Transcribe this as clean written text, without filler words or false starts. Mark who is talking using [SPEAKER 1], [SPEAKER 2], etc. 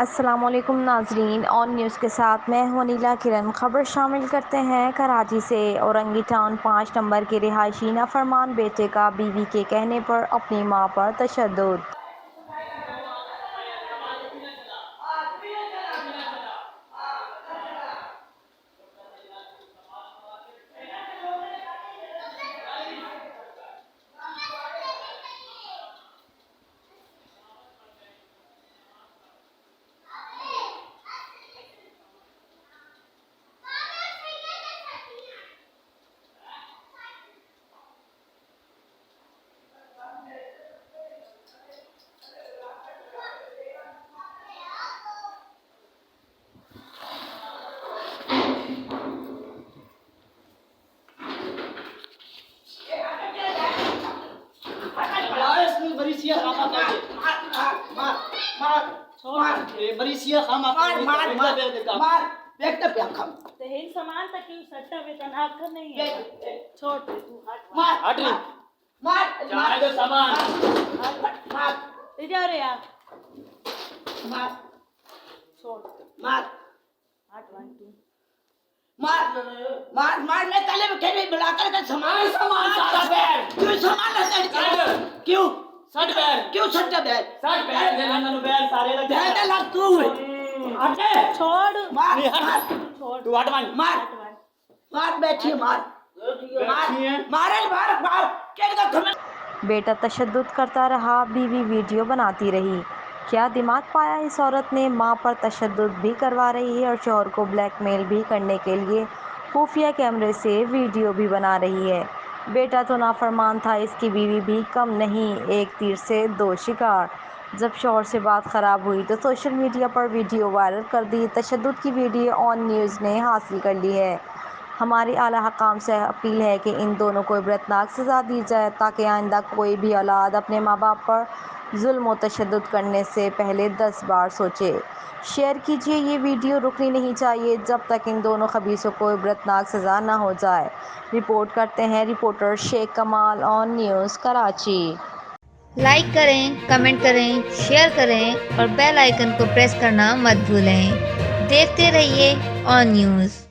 [SPEAKER 1] अस्सलामुअलैकुम नाजरीन, on news के साथ मैं हूं नीला किरण। खबर शामिल करते हैं कराची से। औरंगी टाउन 5 नंबर के रिहायशी नाफरमान बेटे का बीवी के कहने पर अपनी मां पर तशद्दुद।
[SPEAKER 2] सामान तक क्यों सट्टा वेतन आकर नहीं है। छोड़ दे तू,
[SPEAKER 3] हट रही चाहे तो सामान
[SPEAKER 2] इधर यार छोड़ हट वन तू
[SPEAKER 4] मार मैं तले में खेले बुलाकर के सामान
[SPEAKER 3] सारा बैग
[SPEAKER 4] क्यों सामान लेते क्यों
[SPEAKER 3] सट बैग
[SPEAKER 4] क्यों सट्टा बैग
[SPEAKER 3] सट बैग दे नन्नू बैग सारे लग
[SPEAKER 4] दे लग तू
[SPEAKER 3] हटे
[SPEAKER 2] छोड़
[SPEAKER 4] मार
[SPEAKER 2] छोड़
[SPEAKER 3] तू हट वन
[SPEAKER 4] मार बैठी मार
[SPEAKER 3] बैठी है
[SPEAKER 4] मार क्या का
[SPEAKER 1] बेटा तशद्दुद करता रहा, बीवी वीडियो बनाती रही। क्या दिमाग पाया इस औरत ने। मां पर तशद्दुद भी करवा रही है और शौहर को ब्लैकमेल भी करने के लिए खुफिया कैमरे से वीडियो भी बना रही है। बेटा तो नाफरमान था, इसकी बीवी भी कम नहीं। एक तीर से दो शिकार। जब शौहर से बात ख़राब हुई तो सोशल मीडिया पर वीडियो वायरल कर दी। तशद्दुद की वीडियो ऑन न्यूज़ ने हासिल कर ली है। हमारी आला हकाम से अपील है कि इन दोनों को इबरतनाक सज़ा दी जाए ताकि आइंदा कोई भी औलाद अपने माँ बाप पर जुल्म व तशद्दुद करने से पहले 10 बार सोचे। शेयर कीजिए, ये वीडियो रुकनी नहीं चाहिए जब तक इन दोनों खबीसों को इबरतनाक सज़ा ना हो जाए। रिपोर्ट करते हैं रिपोर्टर शेख कमाल, ऑन न्यूज़ कराची।
[SPEAKER 5] लाइक करें, कमेंट करें, शेयर करें और बेल आइकन को प्रेस करना मत भूलें। देखते रहिए ऑन न्यूज़।